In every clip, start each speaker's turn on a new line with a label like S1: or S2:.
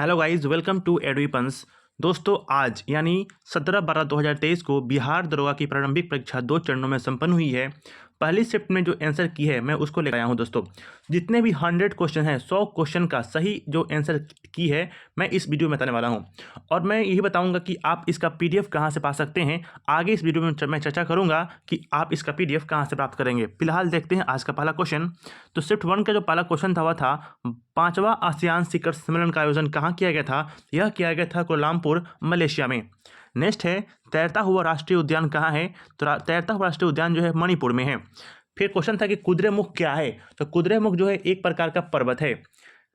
S1: Hello guys, welcome to एडवीपंस। दोस्तों, आज यानी 17/12/2023 को बिहार दरोगा की प्रारंभिक परीक्षा 2 चरणों में संपन्न हुई है। पहली शिफ्ट में जो आंसर की है मैं उसको लेकर आया हूं। दोस्तों, जितने भी 100 क्वेश्चन हैं, 100 क्वेश्चन का सही जो आंसर की है मैं इस वीडियो में बताने वाला हूं। और मैं यही बताऊंगा कि आप इसका पीडीएफ कहां से पा सकते हैं। आगे इस वीडियो में मैं चर्चा करूंगा कि आप इसका पीडीएफ कहां से प्राप्त करेंगे। फिलहाल देखते हैं आज का पहला क्वेश्चन। तो शिफ्ट 1 का जो पहला क्वेश्चन था वह था 5वां आसियान शिखर सम्मेलन का आयोजन कहाँ किया गया था। यह किया गया था कोलालमपुर, मलेशिया में। नेक्स्ट है, तैरता हुआ राष्ट्रीय उद्यान कहाँ है। तो तैरता हुआ राष्ट्रीय उद्यान जो है मणिपुर में है। फिर क्वेश्चन था कि कुद्रेमुख क्या है। तो कुद्रेमुख जो है एक प्रकार का पर्वत है।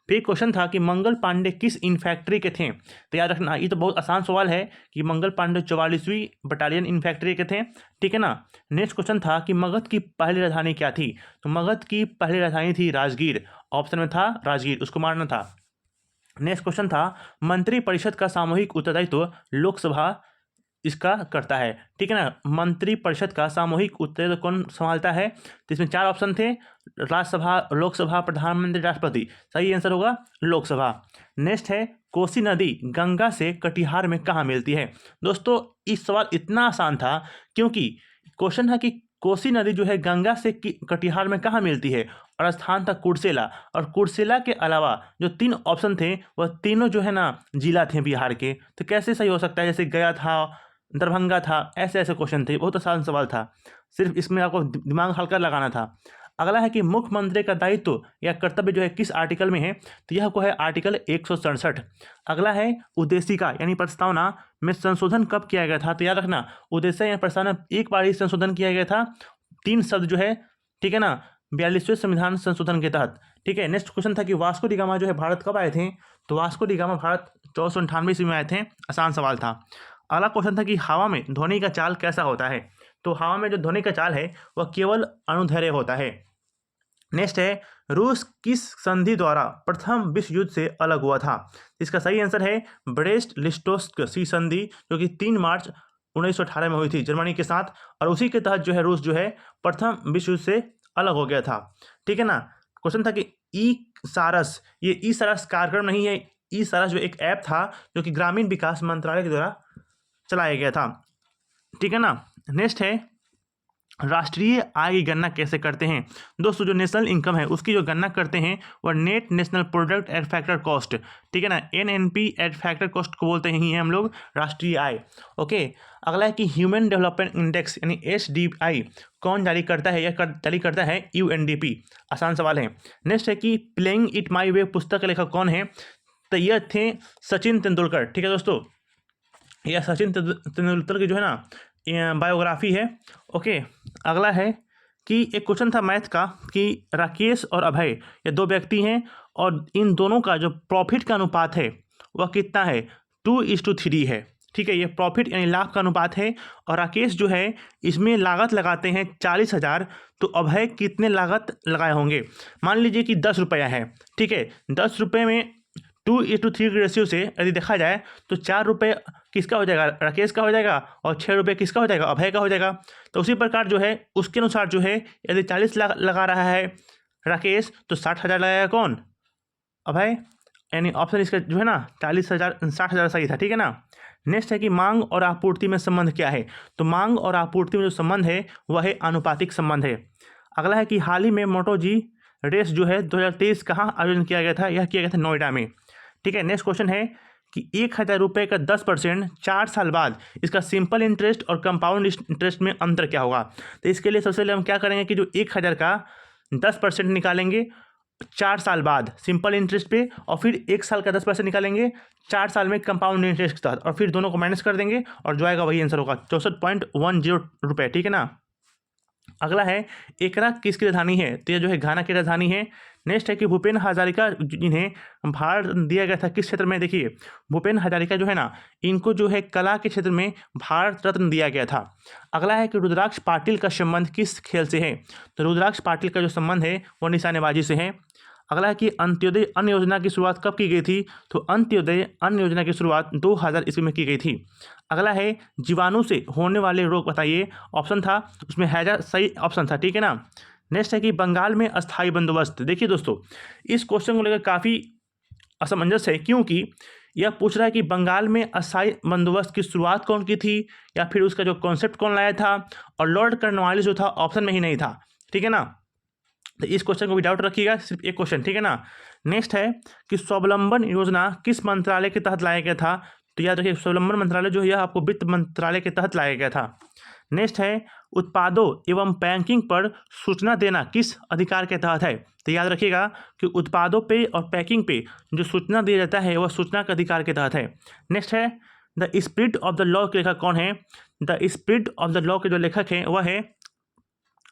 S1: फिर क्वेश्चन था कि मंगल पांडे किस इन्फैक्ट्री के थे। तो याद रखना, ये तो बहुत आसान सवाल है कि मंगल पांडे 44वीं बटालियन इन्फैक्ट्री के थे। ठीक है ना। नेक्स्ट क्वेश्चन था कि मगध की पहली राजधानी क्या थी। तो मगध की पहली राजधानी थी राजगीर। ऑप्शन में था राजगीर, उसको मारना था। नेक्स्ट क्वेश्चन था मंत्रिपरिषद का सामूहिक उत्तरदायित्व लोकसभा इसका करता है। ठीक है ना। मंत्रिपरिषद का सामूहिक उत्तरदायित्व कौन संभालता है। तो इसमें 4 ऑप्शन थे, राज्यसभा, लोकसभा, प्रधानमंत्री, राष्ट्रपति। सही आंसर होगा लोकसभा। नेक्स्ट है, कोसी नदी गंगा से कटिहार में कहाँ मिलती है। दोस्तों, इस सवाल इतना आसान था क्योंकि क्वेश्चन है कि कोसी नदी जो है गंगा से कटिहार में कहाँ मिलती है, और स्थान था कुर्सेला। और कुर्सेला के अलावा जो 3 ऑप्शन थे वह तीनों जो है ना जिला थे बिहार के। तो कैसे सही हो सकता है, जैसे गया था, दरभंगा था, ऐसे ऐसे क्वेश्चन थे। बहुत आसान सवाल था, सिर्फ इसमें आपको दिमाग हल्का लगाना था। अगला है कि मुख्यमंत्री का दायित्व या कर्तव्य जो है किस आर्टिकल में है। तो यह को है आर्टिकल 167। अगला है उद्देशिका यानी प्रस्तावना में संशोधन कब किया गया था। तो याद रखना, उद्देश्य या प्रस्तावना एक बार ही संशोधन किया गया था, 3 शब्द जो है। ठीक है ना, 42वें संविधान संशोधन के तहत। ठीक है। नेक्स्ट क्वेश्चन था कि वास्को डी गामा जो है भारत कब आए थे। तो वास्को डी गामा भारत 1498 ईस्वी में आए थे। आसान सवाल था। अगला क्वेश्चन था कि हवा में ध्वनि का चाल कैसा होता है। तो हवा में जो ध्वनि का चाल है वह केवल अनुदैर्ध्य होता है। नेक्स्ट है, रूस किस संधि द्वारा प्रथम विश्व युद्ध से अलग हुआ था। इसका सही आंसर है ब्रेस्ट लिस्टोस्क सी संधि, जो कि 3 मार्च 1918 में हुई थी जर्मनी के साथ। और उसी के तहत जो है रूस जो है प्रथम विश्व युद्ध से अलग हो गया था। ठीक है ना। क्वेश्चन था कि ई सारस, ये ई सारस कार्यक्रम नहीं है। ई सारस जो एक ऐप था जो कि ग्रामीण विकास मंत्रालय के द्वारा चलाया गया था। ठीक है ना। नेक्स्ट है, राष्ट्रीय आय की गणना कैसे करते हैं। दोस्तों, जो नेशनल इनकम है उसकी जो गणना करते हैं वह net national product at factor cost. ठीक है ना, NNP एट फैक्टर कॉस्ट को बोलते ही हैं हम लोग राष्ट्रीय आय। ओके। अगला है कि ह्यूमन डेवलपमेंट इंडेक्स यानी HDI कौन जारी करता है। यह जारी करता है UNDP। आसान सवाल है। नेक्स्ट है कि प्लेइंग इट माई वे पुस्तक के लेखक कौन है। तो यह थे सचिन तेंदुलकर। ठीक है दोस्तों, यह सचिन तेंदुलकर की जो है ना बायोग्राफी है। ओके। अगला है कि एक क्वेश्चन था मैथ का कि राकेश और अभय ये 2 व्यक्ति हैं और इन दोनों का जो प्रॉफिट का अनुपात है वह कितना है, 2:3 है। ठीक है, ये प्रॉफिट यानी लाभ का अनुपात है। और राकेश जो है इसमें लागत लगाते हैं 40,000, तो अभय कितने लागत लगाए होंगे। मान लीजिए कि 10 रुपया है। ठीक है, 10 रुपये में 2:3 के रेशियो से यदि देखा जाए तो 4 रुपये किसका हो जाएगा, राकेश का हो जाएगा, और 6 रुपये किसका हो जाएगा, अभय का हो जाएगा। तो उसी प्रकार जो है उसके अनुसार जो है यदि 40 लाख लगा रहा है राकेश तो 60,000 लगाएगा कौन, अभय। यानी ऑप्शन इसका जो है ना 40,000 60,000 सही था। ठीक है ना। नेक्स्ट है कि मांग और आपूर्ति में संबंध क्या है। तो मांग और आपूर्ति में जो संबंध है वह है अनुपातिक संबंध है। अगला है कि हाल ही में मोटो जी रेस जो है 2023 कहाँ आयोजन किया गया था। यह किया गया था नोएडा में। ठीक है। नेक्स्ट क्वेश्चन है कि 1,000 रुपये का 10% 4 साल बाद इसका सिंपल इंटरेस्ट और कंपाउंड इंटरेस्ट में अंतर क्या होगा। तो इसके लिए सबसे पहले हम क्या करेंगे कि जो 1,000 का 10% निकालेंगे 4 साल बाद सिंपल इंटरेस्ट पे, और फिर 1 साल का 10% निकालेंगे 4 साल में कंपाउंड इंटरेस्ट के साथ, और फिर दोनों को माइनस कर देंगे और जो आएगा वही आंसर होगा 64.10 रुपये। ठीक है ना। अगला है एकरा किसकी राजधानी है। तो यह जो है घाना की राजधानी है। नेक्स्ट है कि भूपेन हजारिका जिन्हें भारत दिया गया था किस क्षेत्र में। देखिए, भूपेन हजारिका जो है ना इनको जो है कला के क्षेत्र में भारत रत्न दिया गया था। अगला है कि रुद्राक्ष पाटिल का संबंध किस खेल से है। तो रुद्राक्ष पाटिल का जो संबंध है वो निशानेबाजी से है। अगला है कि अंत्योदय अन्न योजना की शुरुआत कब की गई थी। तो अंत्योदय अन्न योजना की शुरुआत 2000 ईस्वी में की गई थी। अगला है जीवाणु से होने वाले रोग बताइए। ऑप्शन था उसमें हैजा सही ऑप्शन था। ठीक है ना। नेक्स्ट है कि बंगाल में अस्थायी बंदोबस्त। देखिए दोस्तों, इस क्वेश्चन को लेकर काफ़ी असमंजस है, क्योंकि यह पूछ रहा है कि बंगाल में अस्थायी बंदोबस्त की शुरुआत कौन की थी, या फिर उसका जो कॉन्सेप्ट कौन लाया था, और लॉर्ड कॉर्नवालिस जो था ऑप्शन में ही नहीं था। ठीक है ना, तो इस क्वेश्चन को भी डाउट रखिएगा, सिर्फ एक क्वेश्चन। ठीक है ना। नेक्स्ट है कि स्वावलंबन योजना किस मंत्रालय के तहत लाया गया था, तो याद रखिए स्वावलंबन मंत्रालय जो है यह आपको वित्त मंत्रालय के तहत लाया गया था। नेक्स्ट है उत्पादों एवं पैकिंग पर सूचना देना किस अधिकार के तहत है, तो याद रखिएगा कि उत्पादों पे और पैकिंग पे जो सूचना दिया जाता है वह सूचना के अधिकार के तहत है। नेक्स्ट है the spirit of the law के लेखक कौन है, the spirit of the law के जो लेखक हैं वह है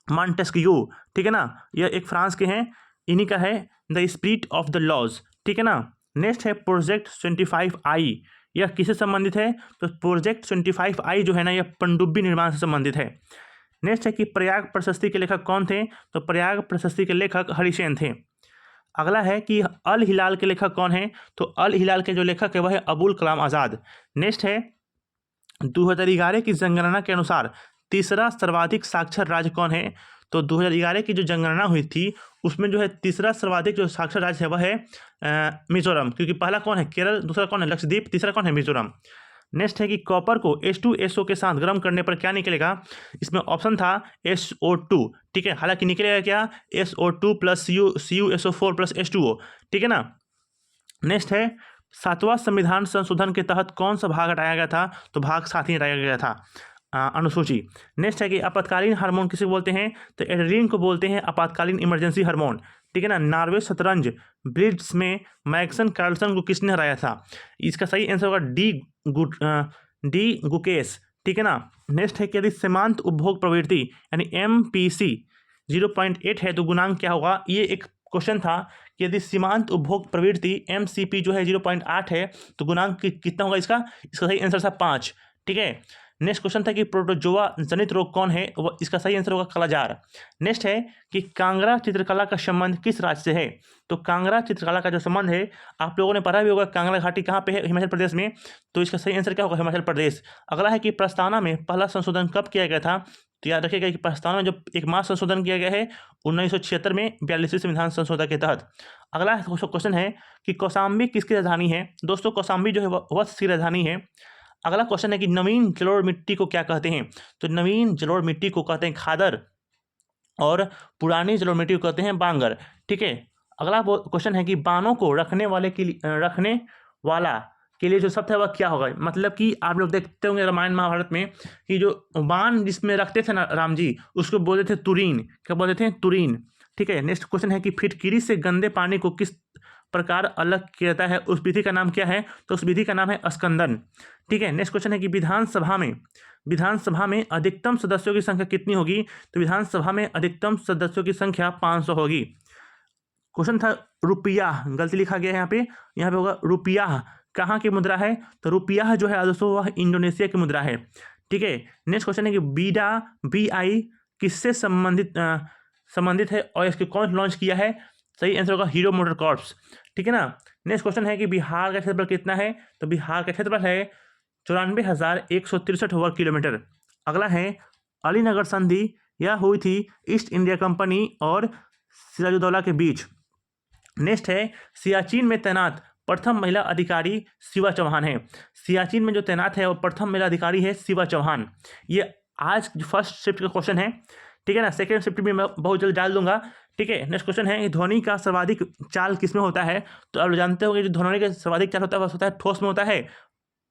S1: मॉन्टेस्क्यू। ठीक है ना, यह एक फ्रांस के हैं, इन्हीं का है the spirit of the laws. ठीक है ना। नेक्स्ट है प्रोजेक्ट 25I, यह किससे संबंधित है, तो प्रोजेक्ट 25I जो है ना यह पनडुब्बी निर्माण से संबंधित है। नेक्स्ट है कि प्रयाग प्रशस्ति के लेखक कौन थे, तो प्रयाग प्रशस्ति के लेखक हरिसेन थे। अगला है कि अल हिलाल के लेखक कौन है, तो अल हिलाल के जो लेखक है वह है अबुल कलाम आज़ाद। नेक्स्ट है 2011 की जनगणना के अनुसार तीसरा सर्वाधिक साक्षर राज्य कौन है, तो 2011 की जो जनगणना हुई थी उसमें जो है तीसरा सर्वाधिक जो साक्षर राज्य है वह है मिजोरम, क्योंकि पहला कौन है केरल, दूसरा कौन है लक्षद्वीप, तीसरा कौन है मिजोरम। नेक्स्ट है कि कॉपर को H2SO के साथ गर्म करने पर क्या निकलेगा, इसमें ऑप्शन था SO2। ठीक है, हालांकि निकलेगा क्या SO2 plus CuSO4 plus H2O। ठीक है ना। नेक्स्ट है 7वां संविधान संशोधन के तहत कौन सा भाग हटाया गया था, तो भाग 7 ही हटाया गया था, अनुसूची। नेक्स्ट है कि आपातकालीन हार्मोन किसे बोलते हैं, तो एड्रेनलिन को बोलते हैं आपातकालीन इमरजेंसी हार्मोन। ठीक है ना। नॉर्वे शतरंज ब्रिड्स में मैग्सन कार्लसन को किसने हराया था, इसका सही आंसर होगा डी गुकेश। ठीक है ना। नेक्स्ट है कि यदि सीमांत उपभोग प्रवृत्ति यानी MPC 0.8 है तो गुणांक क्या होगा, ये एक क्वेश्चन था कि यदि सीमांत उपभोग प्रवृत्ति MCP जो है 0.8 है तो गुणांक कितना होगा इसका सही आंसर था 5। ठीक है। नेक्स्ट क्वेश्चन था कि प्रोटोजोआ जनित रोग कौन है, वो इसका सही आंसर होगा कालाजार। नेक्स्ट है कि कांगड़ा चित्रकला का संबंध किस राज्य से है, तो कांगड़ा चित्रकला का जो संबंध है आप लोगों ने पढ़ा भी होगा, कांगड़ा घाटी कहाँ पे है, हिमाचल प्रदेश में, तो इसका सही आंसर क्या होगा हिमाचल प्रदेश। अगला है कि प्रस्तावना में पहला संशोधन कब किया गया था, तो याद रखिएगा कि प्रस्तावना में जो एक माह संशोधन किया गया है 1976 में 42वें संविधान संशोधन के तहत। अगला क्वेश्चन है कि कौशाम्बी किसकी राजधानी है, दोस्तों कौशाम्बी जो है वत्स की राजधानी है। अगला क्वेश्चन है कि नवीन जलोढ़ मिट्टी को क्या कहते हैं, तो नवीन जलोढ़ मिट्टी को कहते हैं खादर और पुरानी जलोढ़ मिट्टी को कहते हैं बांगर। ठीक है। अगला क्वेश्चन है कि बानों को रखने वाला के लिए जो शब्द है वह क्या होगा, मतलब कि आप लोग देखते होंगे रामायण महाभारत में कि जो बाण जिसमें रखते थे ना राम जी उसको बोलते थे तुरीन, क्या बोलते थे तुरीन। ठीक है। नेक्स्ट क्वेश्चन है कि फिटकिरी से गंदे पानी को किस प्रकार अलग किया जाता है, उस विधि का नाम क्या है, तो उस विधि का नाम है स्कंदन। ठीक है। नेक्स्ट क्वेश्चन है कि विधानसभा में अधिकतम सदस्यों की संख्या कितनी होगी, तो विधानसभा में अधिकतम सदस्यों की संख्या 500 होगी। क्वेश्चन था रुपया, गलती लिखा गया है यहाँ पे होगा रुपया कहाँ की मुद्रा है, तो रुपया जो है दोस्तों वह इंडोनेशिया की मुद्रा है। ठीक है। नेक्स्ट क्वेश्चन है कि बीडा BI किससे संबंधित है और इसके कौन लॉन्च किया है, सही आंसर होगा हीरो मोटर कॉर्प्स। ठीक है ना। नेक्स्ट क्वेश्चन है कि बिहार का क्षेत्रफल कितना है, तो बिहार का क्षेत्रफल है 94,163 वर्ग किलोमीटर। अगला है अलीनगर संधि, यह हुई थी ईस्ट इंडिया कंपनी और सिराजुद्दौला के बीच। नेक्स्ट है सियाचिन में तैनात प्रथम महिला अधिकारी शिवा चौहान है, सियाचिन में जो तैनात है वो प्रथम महिला अधिकारी है शिवा चौहान। ये आज फर्स्ट शिफ्ट का क्वेश्चन है। ठीक है ना। सेकेंड शिफ्ट भी मैं बहुत जल्द डाल दूंगा। ठीक है। नेक्स्ट क्वेश्चन है ध्वनि का सर्वाधिक चाल किसमें होता है, तो आप जानते होंगे जो ध्वनि का सर्वाधिक चाल होता है वह होता है ठोस में होता है,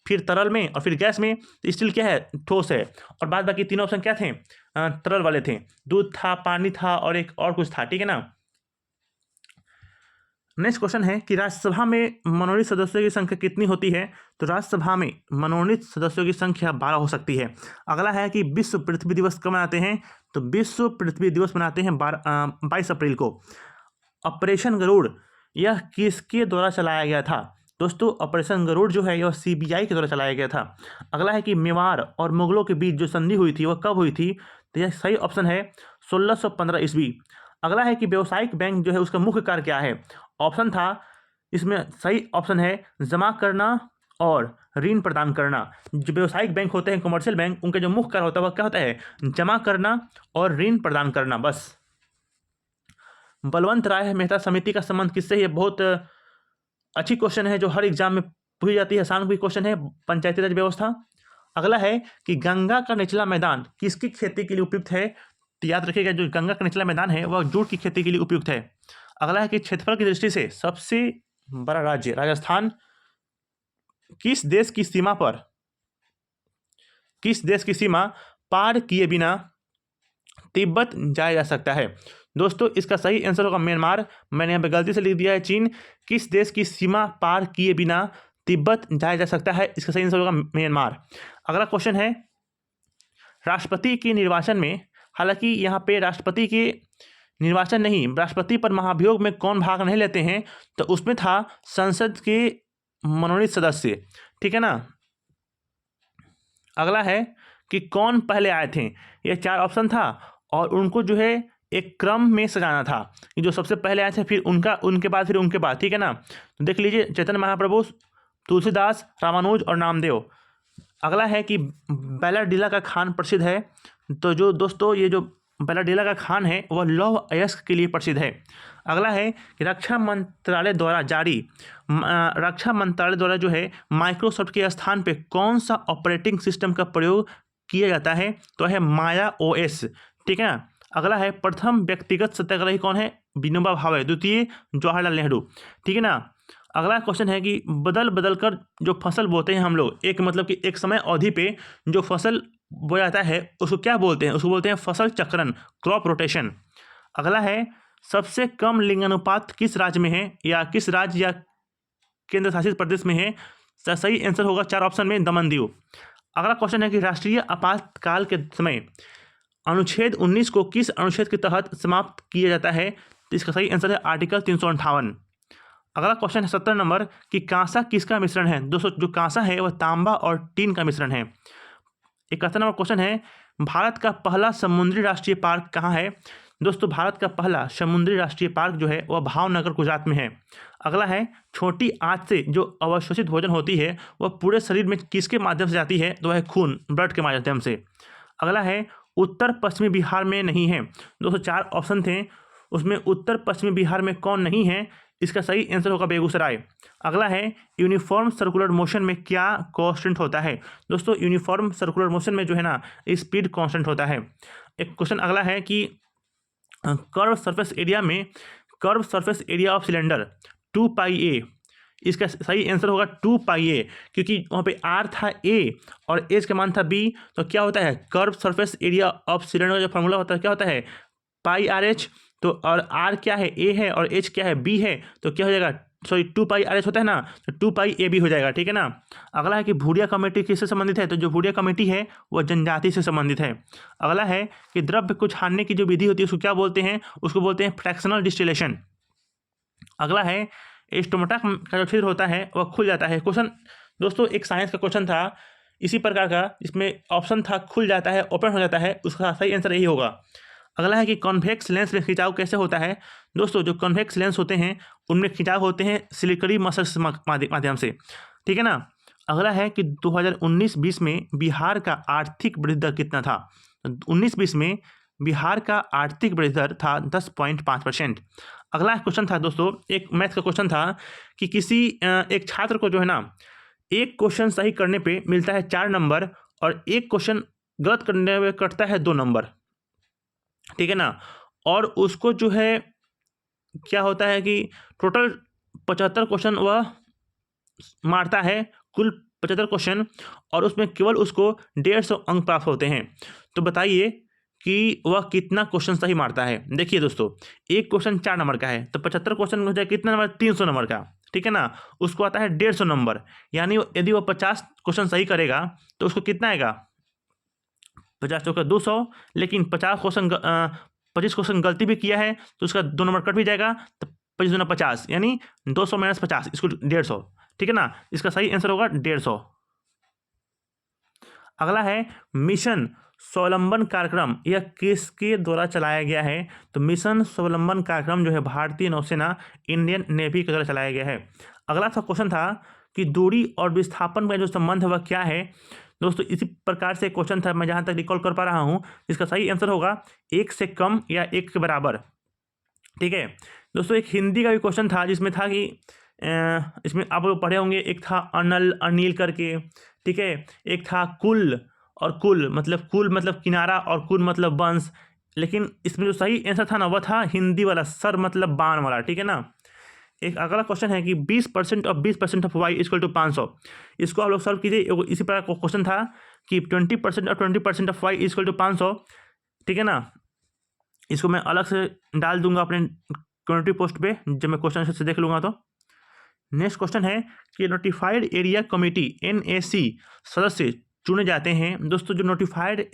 S1: फिर तरल में और फिर गैस में। तो स्टील क्या है ठोस है, और बाद बाकी तीनों ऑप्शन क्या थे तरल वाले थे, दूध था, पानी था और एक और कुछ था। ठीक है ना। नेक्स्ट क्वेश्चन है कि राज्यसभा में मनोनीत सदस्यों की संख्या कितनी होती है, तो राज्यसभा में मनोनीत सदस्यों की संख्या 12 हो सकती है। अगला है कि विश्व पृथ्वी दिवस कब मनाते हैं, तो विश्व पृथ्वी दिवस मनाते हैं 22 अप्रैल को। ऑपरेशन गरुड़ यह किसके द्वारा चलाया गया था, दोस्तों ऑपरेशन गरुड़ जो है यह CBI के द्वारा चलाया गया था। अगला है कि मेवाड़ और मुगलों के बीच जो संधि हुई थी वह कब हुई थी, तो यह सही ऑप्शन है 1615 ईस्वी। अगला है कि व्यावसायिक बैंक जो है उसका मुख्य कार्य क्या है, ऑप्शन था इसमें सही ऑप्शन है जमा करना और ऋण प्रदान करना। जो व्यावसायिक बैंक होते हैं कमर्शियल बैंक उनका जो मुख्य कार्य होता है वह क्या होता है जमा करना और ऋण प्रदान करना बस। बलवंत राय मेहता समिति का संबंध किससे है, बहुत अच्छी क्वेश्चन है जो हर एग्जाम में पूछी जाती है, आसान कोई क्वेश्चन है, पंचायती राज व्यवस्था। अगला है कि गंगा का निचला मैदान किसकी खेती के लिए उपयुक्त है? तो याद रखिएगा जो गंगा का निचला मैदान है वह जूट की खेती के लिए उपयुक्त है। अगला है कि क्षेत्रफल की दृष्टि से सबसे बड़ा राज्य राजस्थान किस देश की सीमा पार किए बिना तिब्बत जाया जा सकता है? दोस्तों इसका सही आंसर होगा म्यांमार। मैंने यहाँ पे गलती से लिख दिया है चीन। किस देश की सीमा पार किए बिना तिब्बत जाया जा सकता है? इसका सही आंसर होगा म्यांमार। अगला क्वेश्चन है राष्ट्रपति के निर्वाचन में, हालांकि यहाँ पे राष्ट्रपति के निर्वाचन नहीं, राष्ट्रपति पर महाभियोग में कौन भाग नहीं लेते हैं? तो उसमें था संसद के मनोनीत सदस्य, ठीक है ना। अगला है कि कौन पहले आए थे? ये 4 ऑप्शन था और उनको जो है एक क्रम में सजाना था कि जो सबसे पहले आए थे फिर उनके बाद फिर उनके बाद, ठीक है ना। तो देख लीजिए चैतन्य महाप्रभु, तुलसीदास, रामानुज और नामदेव। अगला है कि बैलाडीला का खान प्रसिद्ध है। तो जो दोस्तों ये जो बैलाडीला का खान है वह लौह अयस्क के लिए प्रसिद्ध है। अगला है कि रक्षा मंत्रालय द्वारा जो है माइक्रोसॉफ्ट के स्थान पे कौन सा ऑपरेटिंग सिस्टम का प्रयोग किया जाता है? तो है माया OS, ठीक है ना। अगला है प्रथम व्यक्तिगत सत्याग्रही कौन है? विनोबा भावे, द्वितीय जवाहरलाल नेहरू, ठीक है ना। अगला क्वेश्चन है कि बदल बदल कर जो फसल बोते हैं हम लोग, एक मतलब कि एक समय अवधि पे जो फसल बोया जाता है उसको क्या बोलते हैं? उसको बोलते हैं फसल चक्रण, क्रॉप रोटेशन। अगला है सबसे कम लिंगानुपात किस राज्य में है, या किस राज्य या केंद्र शासित प्रदेश में है? सही आंसर होगा 4 ऑप्शन में दमन दीव। अगला क्वेश्चन है कि राष्ट्रीय आपातकाल के समय अनुच्छेद 19 को किस अनुच्छेद के तहत समाप्त किया जाता है? तो इसका सही आंसर है आर्टिकल 358। अगला क्वेश्चन है 17 नंबर कि कांसा किसका मिश्रण है? दोस्तों जो कांसा है वह तांबा और टीन का मिश्रण है। 71 नंबर क्वेश्चन है भारत का पहला समुद्री राष्ट्रीय पार्क कहाँ है? दोस्तों भारत का पहला समुद्री राष्ट्रीय पार्क जो है वह भावनगर गुजरात में है। अगला है छोटी आंच से जो अवशोषित भोजन होती है वह पूरे शरीर में किसके माध्यम से जाती है? तो वह है खून, ब्लड के माध्यम से। अगला है उत्तर पश्चिमी बिहार में नहीं है। दोस्तों 4 ऑप्शन थे, उसमें उत्तर पश्चिमी बिहार में कौन नहीं है? इसका सही आंसर होगा बेगूसराय। अगला है यूनिफॉर्म सर्कुलर मोशन में क्या कांस्टेंट होता है? दोस्तों यूनिफॉर्म सर्कुलर मोशन में जो है ना स्पीड कांस्टेंट होता है। एक क्वेश्चन अगला है कि curve surface area of cylinder 2πa, इसका सही आंसर होगा 2πa, क्योंकि वहाँ पे r था a और h का मान था b। तो क्या होता है curve surface area of cylinder का जो फॉर्मूला होता है क्या होता है πrh। तो और r क्या है a है और h क्या है b है, तो क्या हो जाएगा 2πrh होता है ना, तो 2πab हो जाएगा, ठीक है ना। अगला है कि भूरिया कमेटी किससे संबंधित है? तो जो भूरिया कमेटी है वह जनजाति से संबंधित है। अगला है कि द्रव्य को छानने की जो विधि होती है उसको क्या बोलते हैं? उसको बोलते हैं फ्रैक्शनल डिस्टिलेशन। अगला है स्टोमेटा का जो छिद्र होता है वह खुल जाता है। क्वेश्चन दोस्तों एक साइंस का क्वेश्चन था इसी प्रकार का, इसमें ऑप्शन था खुल जाता है, ओपन हो जाता है, उसका सही आंसर यही होगा। अगला है कि कॉन्वेक्स लेंस में खिंचाव कैसे होता है? दोस्तों जो कॉन्वेक्स लेंस होते हैं उनमें खिंचाव होते हैं सिलिकरी मसल्स माध्यम से, ठीक है ना। अगला है कि 2019-20 में बिहार का आर्थिक वृद्धि दर कितना था? 19-20 में बिहार का आर्थिक वृद्धि दर था 10.5%। अगला क्वेश्चन था दोस्तों एक मैथ का क्वेश्चन था कि किसी एक छात्र को जो है ना एक क्वेश्चन सही करने पे मिलता है 4 नंबर और एक क्वेश्चन गलत करने में कटता है 2 नंबर, ठीक है ना। और उसको जो है क्या होता है कि टोटल 75 क्वेश्चन वह मारता है, कुल 75 क्वेश्चन, और उसमें केवल उसको 150 अंक प्राप्त होते हैं। तो बताइए कि वह कितना क्वेश्चन सही मारता है। देखिए दोस्तों एक क्वेश्चन 4 नंबर का है तो 75 क्वेश्चन हो जाए कितना नंबर? 300 नंबर का, ठीक है ना। उसको आता है 150 नंबर, यानी यदि वह 50 क्वेश्चन सही करेगा तो उसको कितना आएगा? 50 चौका 200, लेकिन 25 क्वेश्चन गलती भी किया है तो उसका 2 नंबर कट भी जाएगा, तो 25 दूना 50, यानी 200 - 50 इसको 150, ठीक है ना। इसका सही आंसर होगा 150। अगला है मिशन स्वावलंबन कार्यक्रम यह किसके द्वारा चलाया गया है? तो मिशन स्वावलंबन कार्यक्रम जो है भारतीय नौसेना इंडियन नेवी के द्वारा चलाया गया है। अगला सा क्वेश्चन था कि दूरी और विस्थापन का जो संबंध है वह क्या है? दोस्तों इसी प्रकार से क्वेश्चन था, मैं जहाँ तक रिकॉल कर पा रहा हूँ, इसका सही आंसर होगा 1 से कम या 1 के बराबर, ठीक है। दोस्तों एक हिंदी का भी क्वेश्चन था जिसमें था कि इसमें आप लोग पढ़े होंगे, एक था अनल अनिल करके, ठीक है, एक था कुल, और कुल मतलब किनारा, और कुल मतलब वंश। लेकिन इसमें जो सही आंसर था ना वह था हिंदी वाला, सर मतलब बाण वाला, ठीक है ना। एक अगला क्वेश्चन है कि 20% off 20% off Y equal to 500। इसको आप लोग सॉल्व कीजिए। इसी प्रकार का क्वेश्चन था कि 20% और 20% ऑफ वाई इक्वल टू 500, ठीक है ना। इसको मैं अलग से डाल दूंगा अपने कम्युनिटी पोस्ट पे, जब मैं क्वेश्चन से देख लूंगा तो। नेक्स्ट क्वेश्चन है कि नोटिफाइड एरिया कमेटी NAC सदस्य चुने जाते हैं। दोस्तों, जो नोटिफाइड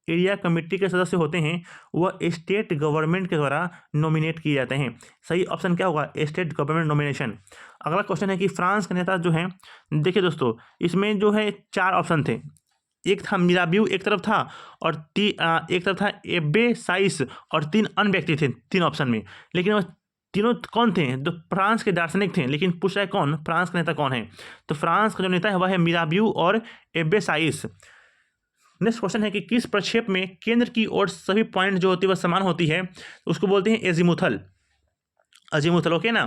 S1: एरिया कमेटी के सदस्य होते हैं वह स्टेट गवर्नमेंट के द्वारा नॉमिनेट किए जाते हैं। सही ऑप्शन क्या होगा? State government nomination. अगला क्वेश्चन है कि फ्रांस के नेता जो हैं, देखिए दोस्तों, इसमें जो है 4 ऑप्शन थे। एक था मिराबियो एक तरफ था, और एक तरफ था एब्बे साइस, और 3 अन्य व्यक्ति थे 3 ऑप्शन में। लेकिन वह तीनों कौन थे? तो फ्रांस के दार्शनिक थे। लेकिन पूछ रहा है कौन, फ्रांस का नेता कौन है? तो फ्रांस का जो नेता है वह है मिराबियो और एब्बे साइस। नेक्स्ट क्वेश्चन है कि किस प्रक्षेप में केंद्र की ओर सभी पॉइंट जो होती है वह समान होती है? उसको बोलते हैं एजीमुथल। अजीमुथल, ओके ना।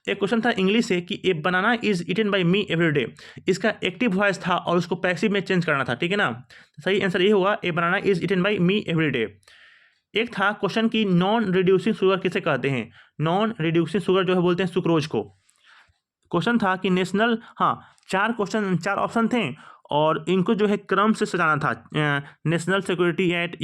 S1: एक क्वेश्चन था इंग्लिश से कि a banana is eaten by me every day. इसका एक्टिव वॉइस था और उसको पैसिव में चेंज करना था, ठीक है ना। सही आंसर ये होगा, a banana is eaten by me every day. एक था क्वेश्चन की नॉन रिड्यूसिंग शुगर किसे कहते हैं? नॉन रिड्यूसिंग शुगर जो है बोलते हैं सुक्रोज को। क्वेश्चन था कि नेशनल, हाँ, 4 ऑप्शन थे और इनको जो है क्रम से सजाना था। National security act,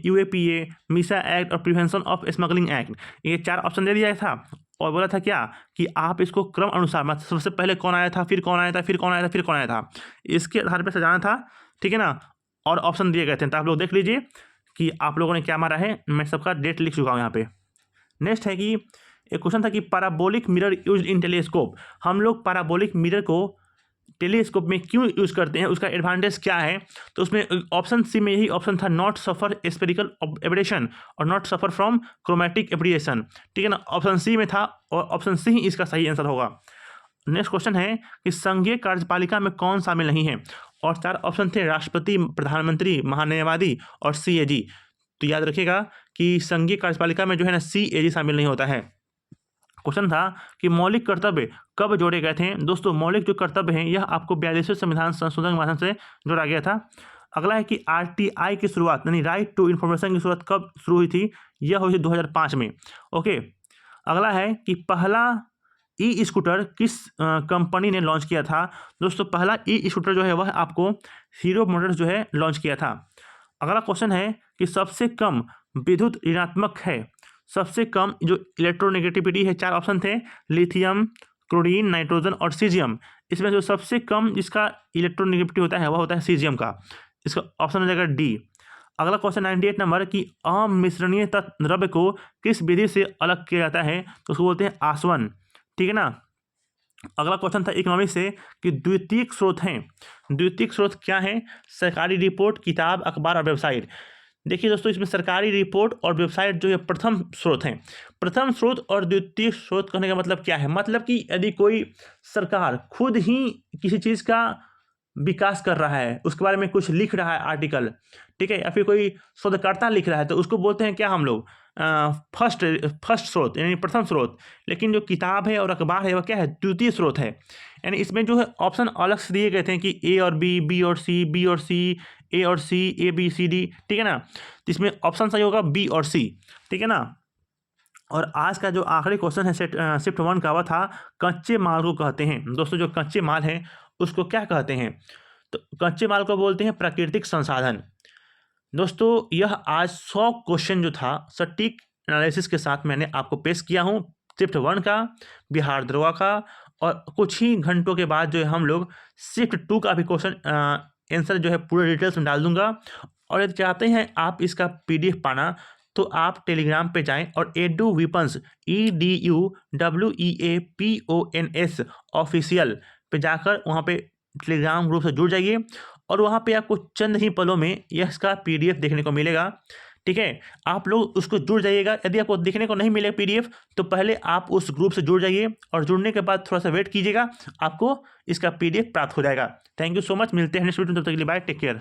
S1: UAPA, Misa act और प्रिवेंशन ऑफ स्मगलिंग एक्ट। ये 4 ऑप्शन दे दिया था और बोला था क्या कि आप इसको क्रम अनुसार, मतलब सबसे पहले कौन आया था, फिर कौन आया था, फिर कौन आया था, फिर कौन आया था, इसके आधार पर सजाना था, ठीक है ना। और ऑप्शन दिए गए थे, तो आप लोग देख लीजिए कि आप लोगों ने क्या मारा है। मैं सबका डेट लिख चुका हूँ यहाँ पे। नेक्स्ट है कि एक क्वेश्चन था कि parabolic mirror use in telescope. हम लोग पैराबोलिक मिरर को टेलीस्कोप में क्यों यूज करते हैं, उसका एडवांटेज क्या है? तो उसमें ऑप्शन सी में यही ऑप्शन था, नॉट सफर स्पेरिकल एब्रेशन और नॉट सफर फ्रॉम क्रोमेटिक एब्रिएशन, ठीक है ना। ऑप्शन सी में था और ऑप्शन सी ही इसका सही आंसर होगा। नेक्स्ट क्वेश्चन है कि संघीय कार्यपालिका में कौन शामिल नहीं है? और 4 ऑप्शन थे, राष्ट्रपति, प्रधानमंत्री, महान्यायवादी और CAG। तो याद रखिएगा कि संघीय कार्यपालिका में जो है ना CAG शामिल नहीं होता है। क्वेश्चन था कि मौलिक कर्तव्य कब जोड़े गए थे? दोस्तों, मौलिक जो कर्तव्य हैं यह आपको 42वें संविधान संशोधन के माध्यम से जोड़ा गया था। अगला है कि RTI की शुरुआत, यानी राइट टू इन्फॉर्मेशन की शुरुआत कब शुरू हुई थी? यह हुई थी 2005 में, ओके। अगला है कि पहला स्कूटर किस कंपनी ने लॉन्च किया था? दोस्तों, पहला स्कूटर जो है वह आपको हीरो मोटर्स जो है लॉन्च किया था। अगला क्वेश्चन है कि सबसे कम विद्युत ऋणात्मक है, सबसे कम जो इलेक्ट्रोनेगेटिविटी है, 4 ऑप्शन थे, लिथियम, क्लोरीन, नाइट्रोजन और सीजियम। इसमें जो सबसे कम जिसका इलेक्ट्रोनेगेटिविटी होता है वह होता है सीजियम का। इसका ऑप्शन हो जाएगा D। अगला क्वेश्चन 98 नंबर कि अमिश्रणीय तत्व द्रव्य को किस विधि से अलग किया जाता है? तो उसको बोलते हैं आसवन, ठीक है ना। अगला क्वेश्चन था इकोनॉमिक्स से कि द्वितीयक स्रोत हैं। द्वितीयक स्रोत क्या है? सरकारी रिपोर्ट, किताब, अखबार और वेबसाइट। देखिए दोस्तों, इसमें सरकारी रिपोर्ट और वेबसाइट जो है प्रथम स्रोत हैं। प्रथम स्रोत और द्वितीय स्रोत कहने का मतलब क्या है? मतलब कि यदि कोई सरकार खुद ही किसी चीज़ का विकास कर रहा है, उसके बारे में कुछ लिख रहा है आर्टिकल, ठीक है, या फिर कोई शोधकर्ता लिख रहा है, तो उसको बोलते हैं क्या हम लोग? फर्स्ट स्रोत यानी प्रथम स्रोत। लेकिन जो किताब है और अखबार है वह क्या है? द्वितीय स्रोत है। यानी इसमें जो है ऑप्शन अलग से दिए गए थे कि A और B, B और C, B और C, A और C, A B C D, ठीक है ना। तो इसमें ऑप्शन सही होगा B और C, ठीक है ना। और आज का जो आखिरी क्वेश्चन है शिफ्ट 1 का, वह था कच्चे माल को कहते हैं। दोस्तों, जो कच्चे माल है उसको क्या कहते हैं? तो कच्चे माल को बोलते हैं प्राकृतिक संसाधन। दोस्तों, यह आज 100 क्वेश्चन जो था सटीक एनालिसिस के साथ मैंने आपको पेश किया हूँ, शिफ्ट 1 का, बिहार दरोगा का। और कुछ ही घंटों के बाद जो है हम लोग शिफ्ट 2 का भी क्वेश्चन आंसर जो है पूरे डिटेल्स में डाल दूंगा। और यदि चाहते हैं आप इसका PDF पाना, तो आप टेलीग्राम पे जाएं और EduWeapons EDUWEAPONS ऑफिशियल पे जाकर वहाँ पे टेलीग्राम ग्रुप से जुड़ जाइए और वहाँ पे आपको चंद ही पलों में यह इसका PDF देखने को मिलेगा, ठीक है। आप लोग उसको जुड़ जाइएगा। यदि आपको देखने को नहीं मिले PDF, तो पहले आप उस ग्रुप से जुड़ जाइए और जुड़ने के बाद थोड़ा सा वेट कीजिएगा, आपको इसका PDF प्राप्त हो जाएगा। थैंक यू सो मच, मिलते हैं नेक्स्ट वीडियो में, तब तक के लिए बाय, टेक केयर।